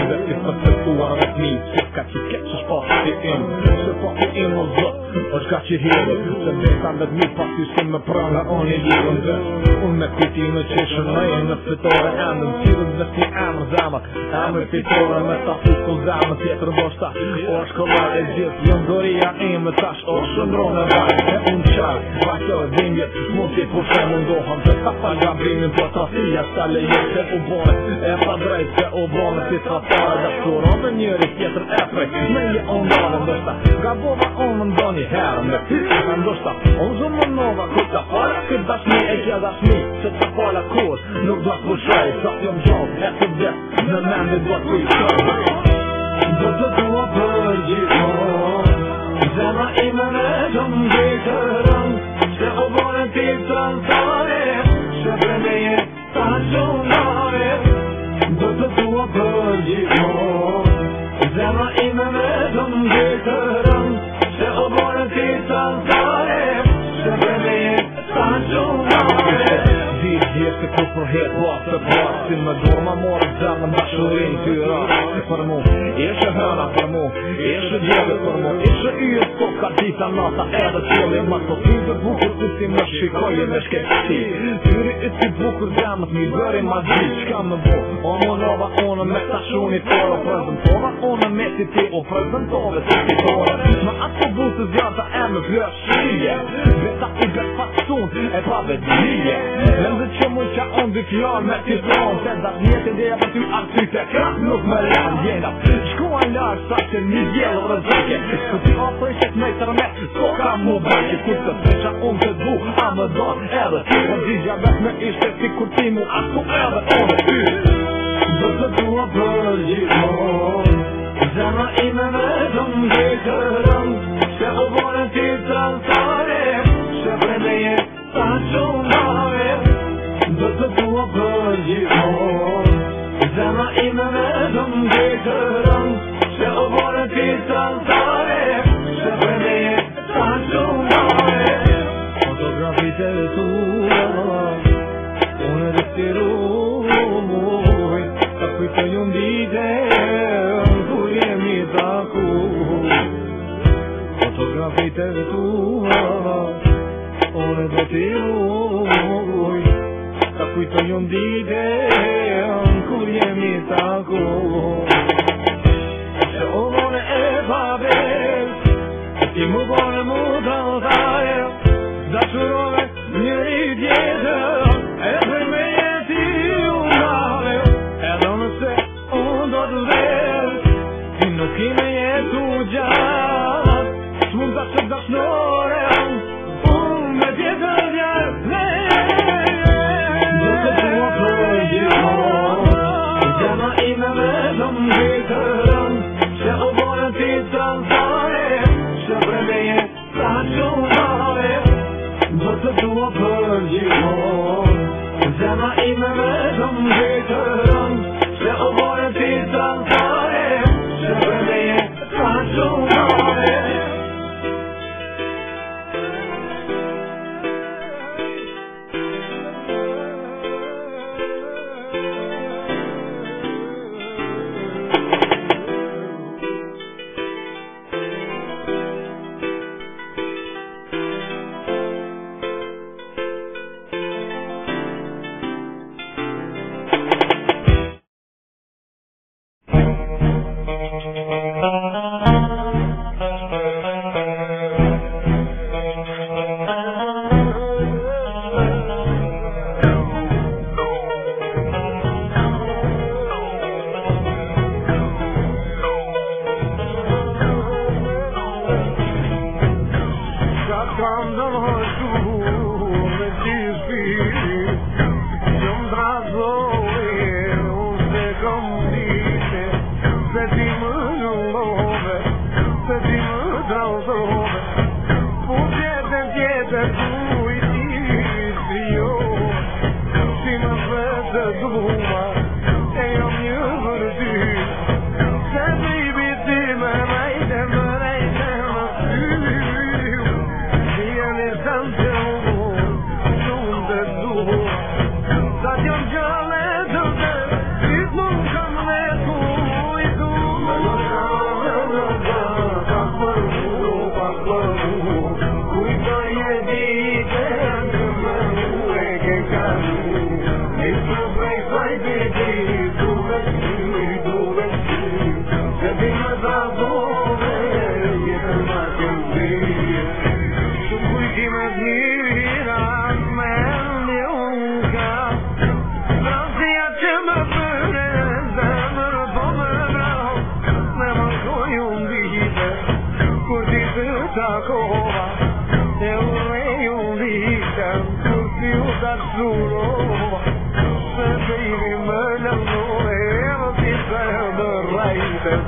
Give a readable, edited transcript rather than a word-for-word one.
Dhe ti përfektuar rëtmi Se ka që keq që shpati im Se pati im o zot është ka që hirë Se veta me dmi pasi se me pranga unë i lirën dhe unë me kujti me qeshën lejën në fitore emën Cilën dhe si emër zemër Emër fitore me ta fuku zemër Tjetër bosta o shkollar e gjithë Lëndoria ime tash o shëndron e vaj E unë qarë vajtoj dhimje Mund t'i pushe mundohëm Se ta pa gabrimin po ta fija Sta leje se u bone E pa drejt se u bone Si ta pare dhe shturon Dhe njëri tjetër e prej Me je ondave ndështa Gabova unë ndoni herë Me ty e ndoshta unë zë më nova Këtë ta fala këtë dashmi e kja dashmi Se ta fala kur Nuk do t'pushaj Sa t'jom gjohë e të vjet Në mendi do t'pushaj Do të tua për gjithmon Zemra ime me të mbetërën Se o bone ti të nësare Se premeje ta qënare Do të tua për gjithmon Zemra ime me të mbetërën Se o bone ti të nësare Se premeje ta qënare Gjithë se ku për hetë bërë të bërë Si më dorë ma morë zemë në bashurin të rrë Për mu, ishe hëna për mu Ishe djeve për mu Ishe yje s'ko ka dita nata edhe qëlli Ma të ty dhe bukur të si më shikoj e me shketi Tyri i si bukur zemët mi bëri ma gjithë Qka më bu, o më nova unë me ta shuni tërë O prezentova unë me si ti o prezentove si ti tore Ma ato busë zjata e me vërë shije Veta i gëtë fatësun e pa vedlije Dhe që mu qa unë dy fjallë me t'i thonë Se da t'njetin dhe e për ty arsy të krat nuk me lem jena Shkuan larë sa që një djelë rëzake Ku t'i ofër që t'me tërmet s'ko ka mu bëjke Kur të feqa unë të du a më donë edhe ty Në gjigja vet me ishte si kur ti mu asu edhe unë ty Do të tua për gjithmon Zemra ime me të mbetërën Se o bone ti të nësare Se premeje ta qënare Do të tua për gjithmon Zemra ime me të mbetërën Se o bone ti të nësare Se premeje ta qënare Fotografit e tua Unë e dështiru muj Ta kujtoj unë dite Kur jemi taku Fotografit e tua Unë e dështiru muj Ta kujtoj unë dite Kur jemi taku Se o bone e pavel Ti mu bone mu daltaje Dashurove njëri tjetër E për me jeti unë nave Edhe nëse unë do të ver Ti nuk i me jetu gjatë S'mund të që dashnore Unë me tjetër vjerë Do të tua për gjithmon Zemra ime me të mbetërën Se o bone ti të nësare Se premeje ta qënare Do të tua për gjithmon Zemra ime me të mbetërën Se o bone ti të nësare Se premeje ta qënare روح سبيلي ما لمنوير في سهل الريدة